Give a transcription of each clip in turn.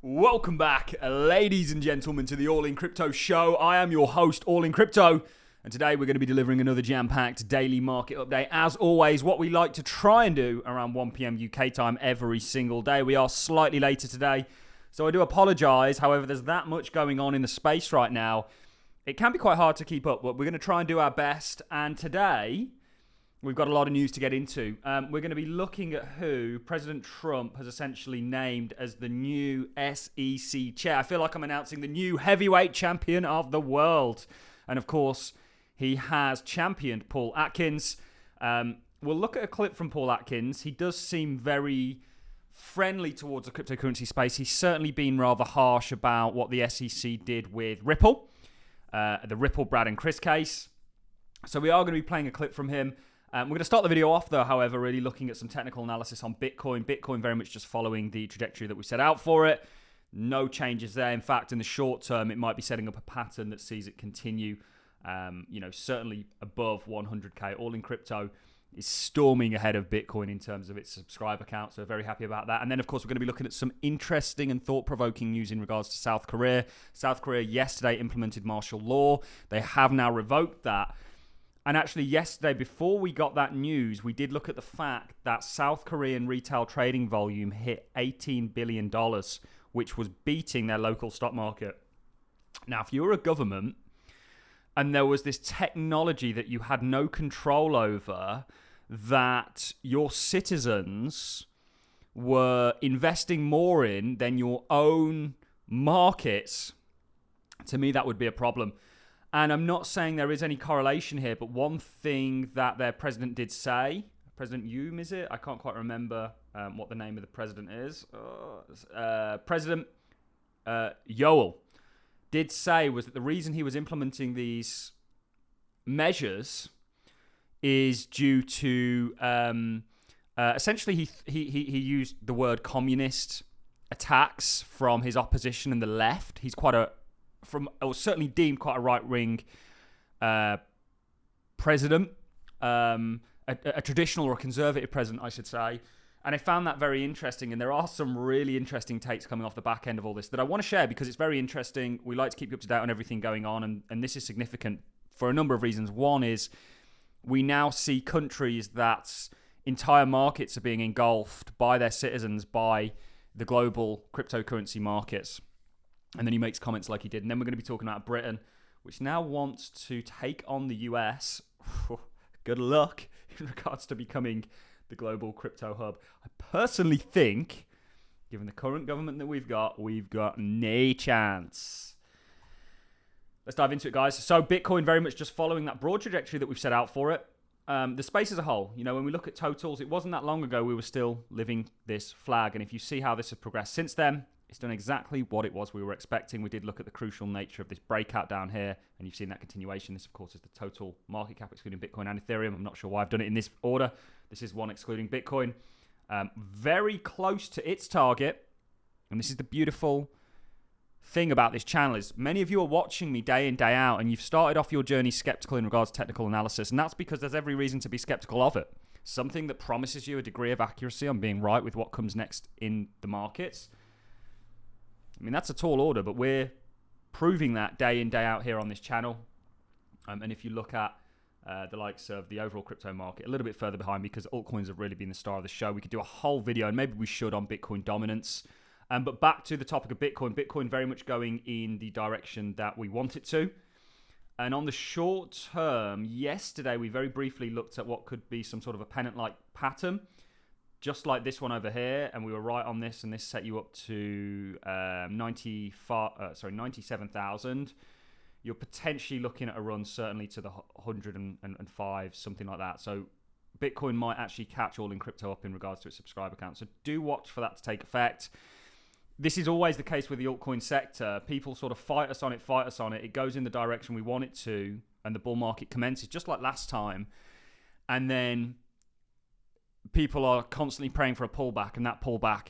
Welcome back, ladies and gentlemen, to the Allincrypto show. I am your host, Allincrypto, and today we're going to be delivering another jam-packed daily market update. As always, what we like to try and do around 1 p.m. UK time every single day. We are slightly later today, so I do apologise. However, there's that much going on in the space right now. It can be quite hard to keep up, but we're going to try and do our best. And today, we've got a lot of news to get into. We're going to be looking at who President Trump has essentially named as the new SEC chair. I feel like I'm announcing the new heavyweight champion of the world. And of course, he has championed Paul Atkins. We'll look at a clip from Paul Atkins. He does seem very friendly towards the cryptocurrency space. He's certainly been rather harsh about what the SEC did with Ripple, the Ripple, Brad and Chris case. So we are going to be playing a clip from him. We're going to start the video off, though, however, really looking at some technical analysis on Bitcoin. Bitcoin very much just following the trajectory that we set out for it. No changes there. In fact, in the short term, it might be setting up a pattern that sees it continue, certainly above 100K. Allincrypto is storming ahead of Bitcoin in terms of its subscriber count, so very happy about that. And then, of course, we're going to be looking at some interesting and thought-provoking news in regards to South Korea. South Korea yesterday implemented martial law. They have now revoked that. And actually yesterday, before we got that news, we did look at the fact that South Korean retail trading volume hit $18 billion, which was beating their local stock market. Now, if you were a government and there was this technology that you had no control over, that your citizens were investing more in than your own markets, to me, that would be a problem. And I'm not saying there is any correlation here, but one thing that their president did say, President Yoon, is it? I can't quite remember what the name of the president is. President Yoel did say was that the reason he was implementing these measures is due to, essentially he used the word communist attacks from his opposition and the left. He's quite or certainly deemed quite a right-wing president, a traditional or a conservative president, I should say. And I found that very interesting. And there are some really interesting takes coming off the back end of all this that I want to share because it's very interesting. We like to keep you up to date on everything going on. And this is significant for a number of reasons. One is we now see countries that entire markets are being engulfed by their citizens by the global cryptocurrency markets. And then he makes comments like he did. And then we're going to be talking about Britain, which now wants to take on the US. Good luck in regards to becoming the global crypto hub. I personally think, given the current government that we've got no chance. Let's dive into it, guys. So Bitcoin very much just following that broad trajectory that we've set out for it. The space as a whole, when we look at totals, it wasn't that long ago we were still living this flag. And if you see how this has progressed since then, it's done exactly what it was we were expecting. We did look at the crucial nature of this breakout down here, and you've seen that continuation. This, of course, is the total market cap excluding Bitcoin and Ethereum. I'm not sure why I've done it in this order. This is one excluding Bitcoin. Very close to its target, and this is the beautiful thing about this channel is many of you are watching me day in, day out, and you've started off your journey skeptical in regards to technical analysis, and that's because there's every reason to be skeptical of it. Something that promises you a degree of accuracy on being right with what comes next in the markets. I mean, that's a tall order, but we're proving that day in, day out here on this channel. And if you look at the likes of the overall crypto market, a little bit further behind because altcoins have really been the star of the show. We could do a whole video, and maybe we should, on Bitcoin dominance. But back to the topic of Bitcoin. Bitcoin very much going in the direction that we want it to. And on the short term, yesterday we very briefly looked at what could be some sort of a pennant-like pattern. Just like this one over here, and we were right on this, and this set you up to 97,000. You're potentially looking at a run certainly to the 105, something like that. So Bitcoin might actually catch Allincrypto up in regards to its subscriber count. So do watch for that to take effect. This is always the case with the altcoin sector. People sort of fight us on it. It goes in the direction we want it to, and the bull market commences just like last time. And then people are constantly praying for a pullback, and that pullback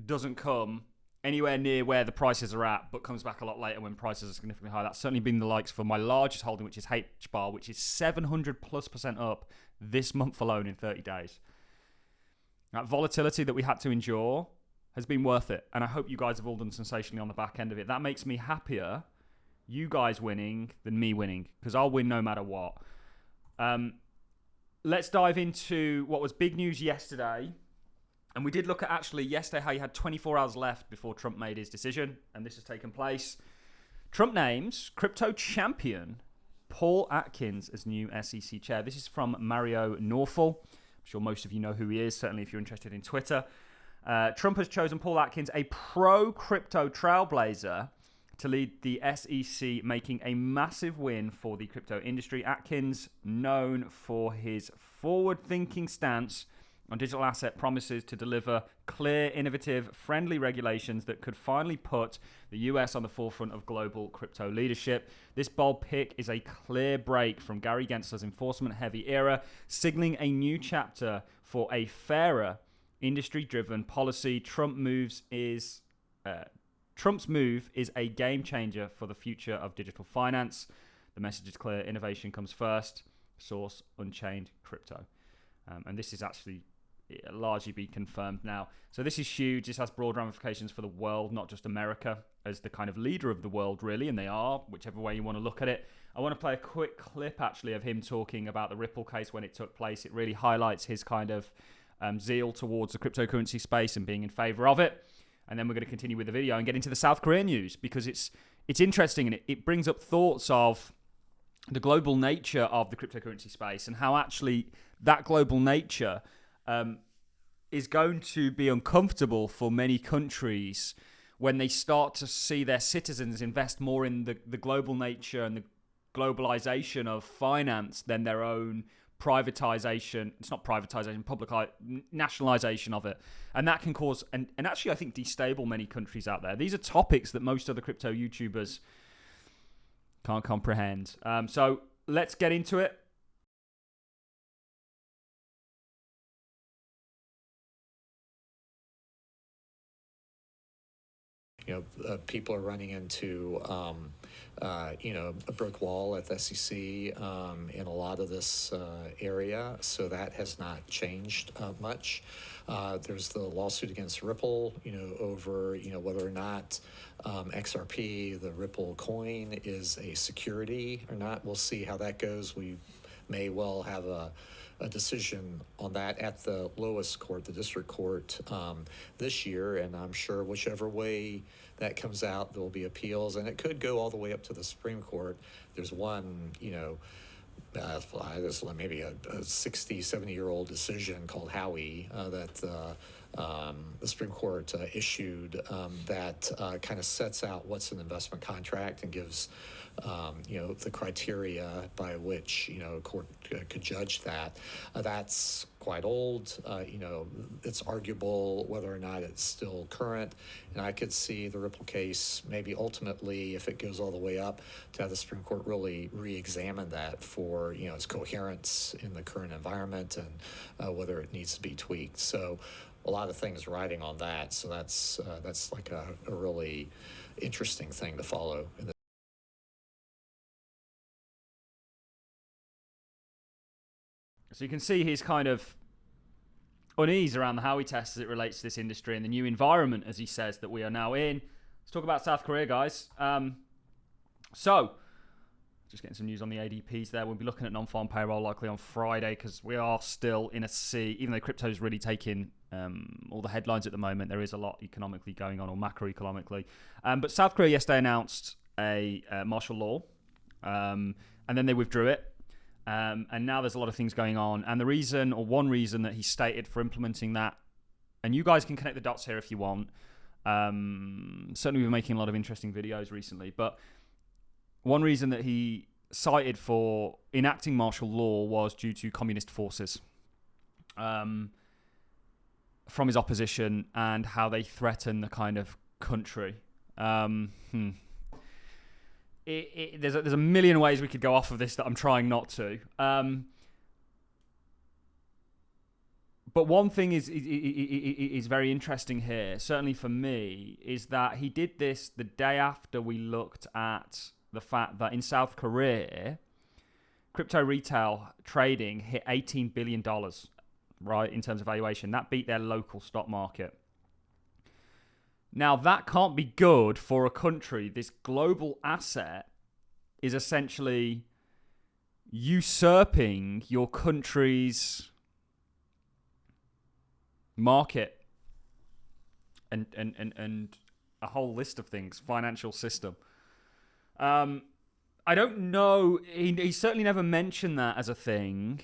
doesn't come anywhere near where the prices are at, but comes back a lot later when prices are significantly higher. That's certainly been the likes for my largest holding, which is HBAR, which is 700+% up this month alone in 30 days. That volatility that we had to endure has been worth it. And I hope you guys have all done sensationally on the back end of it. That makes me happier, you guys winning, than me winning, because I'll win no matter what. Let's dive into what was big news yesterday. And we did look at actually yesterday how you had 24 hours left before Trump made his decision. And this has taken place. Trump names crypto champion Paul Atkins as new SEC chair. This is from Mario Norful. I'm sure most of you know who he is, certainly if you're interested in Twitter. Trump has chosen Paul Atkins, a pro-crypto trailblazer, to lead the SEC, making a massive win for the crypto industry. Atkins, known for his forward-thinking stance on digital asset, promises to deliver clear, innovative, friendly regulations that could finally put the US on the forefront of global crypto leadership. This bold pick is a clear break from Gary Gensler's enforcement-heavy era, signaling a new chapter for a fairer, industry-driven policy. Trump's move is a game changer for the future of digital finance. The message is clear: innovation comes first. Source: Unchained Crypto. And this is actually largely be confirmed now. So this is huge. This has broad ramifications for the world, not just America as the kind of leader of the world, really, and they are, whichever way you want to look at it. I want to play a quick clip, actually, of him talking about the Ripple case when it took place. It really highlights his kind of zeal towards the cryptocurrency space and being in favor of it. And then we're going to continue with the video and get into the South Korea news, because it's interesting, and it brings up thoughts of the global nature of the cryptocurrency space and how actually that global nature is going to be uncomfortable for many countries when they start to see their citizens invest more in the global nature and the globalization of finance than their own privatization. It's not privatization, nationalization of it. And that can cause, and actually I think destable many countries out there. These are topics that most other crypto YouTubers can't comprehend. So let's get into it. People are running into, a brick wall at the SEC in a lot of this area, so that has not changed much. There's the lawsuit against Ripple, over, whether or not XRP, the Ripple coin, is a security or not. We'll see how that goes. We may well have a decision on that at the lowest court, the district court, this year, and I'm sure whichever way that comes out, there will be appeals, and it could go all the way up to the Supreme Court. There's one, there's maybe a 60, 70-year-old decision called Howie that the Supreme Court issued that kind of sets out what's an investment contract and gives the criteria by which a court could judge that. That's quite old. It's arguable whether or not it's still current, and I could see the Ripple case maybe ultimately, if it goes all the way up, to have the Supreme Court really re-examine that for its coherence in the current environment and whether it needs to be tweaked. So a lot of things riding on that. So that's like a really interesting thing to follow. So you can see his kind of unease around the Howey test as it relates to this industry and the new environment, as he says, that we are now in. Let's talk about South Korea, guys. So, just getting some news on the ADPs there. We'll be looking at non-farm payroll likely on Friday, because we are still in a sea. Even though crypto is really taking all the headlines at the moment, there is a lot economically going on, or macroeconomically. But South Korea yesterday announced a martial law, and then they withdrew it. And now there's a lot of things going on. And the reason, or one reason that he stated for implementing that, and you guys can connect the dots here if you want. Certainly we've been making a lot of interesting videos recently, but one reason that he cited for enacting martial law was due to communist forces from his opposition and how they threaten the kind of country. There's a million ways we could go off of this that I'm trying not to. But one thing is very interesting here, certainly for me, is that he did this the day after we looked at the fact that in South Korea, crypto retail trading hit $18 billion, right, in terms of valuation. That beat their local stock market. Now, that can't be good for a country. This global asset is essentially usurping your country's market and a whole list of things, financial system. I don't know. He certainly never mentioned that as a thing.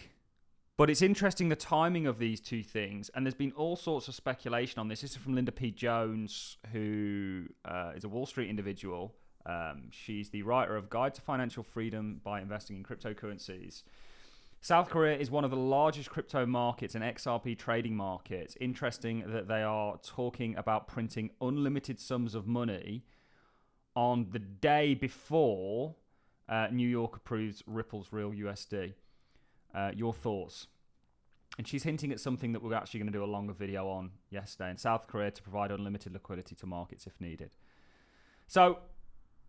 But it's interesting the timing of these two things, and there's been all sorts of speculation on this. This is from Linda P. Jones, who is a Wall Street individual. She's the writer of Guide to Financial Freedom by Investing in Cryptocurrencies. South Korea is one of the largest crypto markets and XRP trading markets. Interesting that they are talking about printing unlimited sums of money on the day before New York approves Ripple's Real USD. Your thoughts? And she's hinting at something that we're actually going to do a longer video on yesterday in South Korea to provide unlimited liquidity to markets if needed. So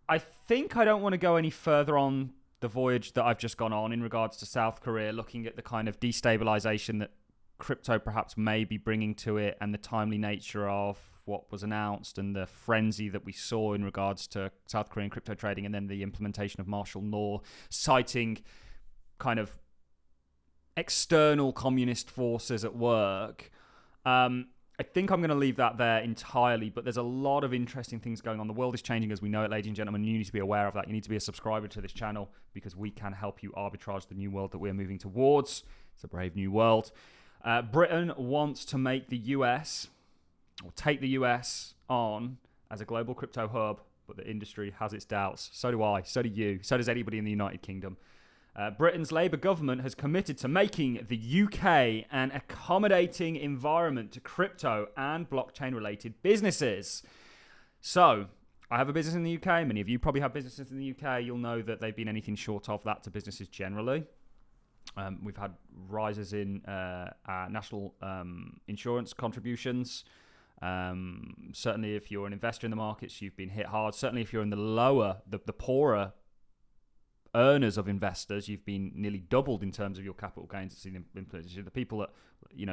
I think I don't want to go any further on the voyage that I've just gone on in regards to South Korea, looking at the kind of destabilization that crypto perhaps may be bringing to it and the timely nature of what was announced and the frenzy that we saw in regards to South Korean crypto trading, and then the implementation of martial law, citing kind of external communist forces at work. I think I'm going to leave that there entirely, but there's a lot of interesting things going on. The world is changing as we know it, ladies and gentlemen. You need to be aware of that. You need to be a subscriber to this channel because we can help you arbitrage the new world that we're moving towards. It's a brave new world. Britain wants to make the US, or take the US on as a global crypto hub, but the industry has its doubts. So do I. So do you. So does anybody in the United Kingdom. Britain's Labour government has committed to making the UK an accommodating environment to crypto and blockchain-related businesses. So, I have a business in the UK. Many of you probably have businesses in the UK. You'll know that they've been anything short of that to businesses generally. We've had rises in our national insurance contributions. Certainly, if you're an investor in the markets, you've been hit hard. Certainly, if you're in the poorer earners of investors, you've been nearly doubled in terms of your capital gains. The people that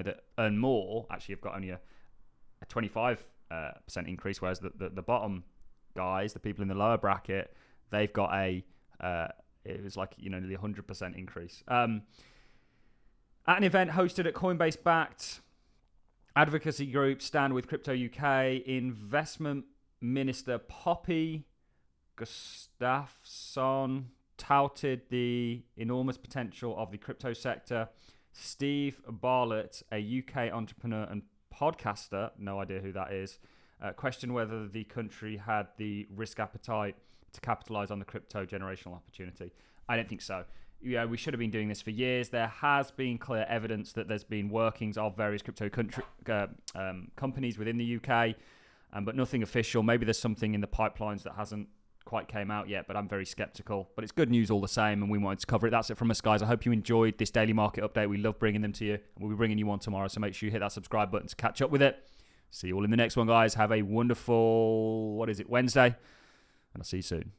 that earn more actually have got only a 25% increase, whereas the bottom guys, the people in the lower bracket, they've got it was like nearly 100% increase. At an event hosted at Coinbase-backed advocacy group Stand With Crypto UK, investment minister Poppy Gustafsson touted the enormous potential of the crypto sector. Steve Bartlett, a UK entrepreneur and podcaster, no idea who that is, questioned whether the country had the risk appetite to capitalize on the crypto generational opportunity. I don't think so. We should have been doing this for years. There has been clear evidence that there's been workings of various crypto companies within the UK, but nothing official. Maybe there's something in the pipelines that hasn't quite came out yet, but I'm very skeptical. But it's good news all the same, and we wanted to cover it. That's it from us, guys. I hope you enjoyed this daily market update. We love bringing them to you, and we'll be bringing you one tomorrow, so make sure you hit that subscribe button to catch up with it. See you all in the next one, guys. Have a wonderful, Wednesday, and I'll see you soon.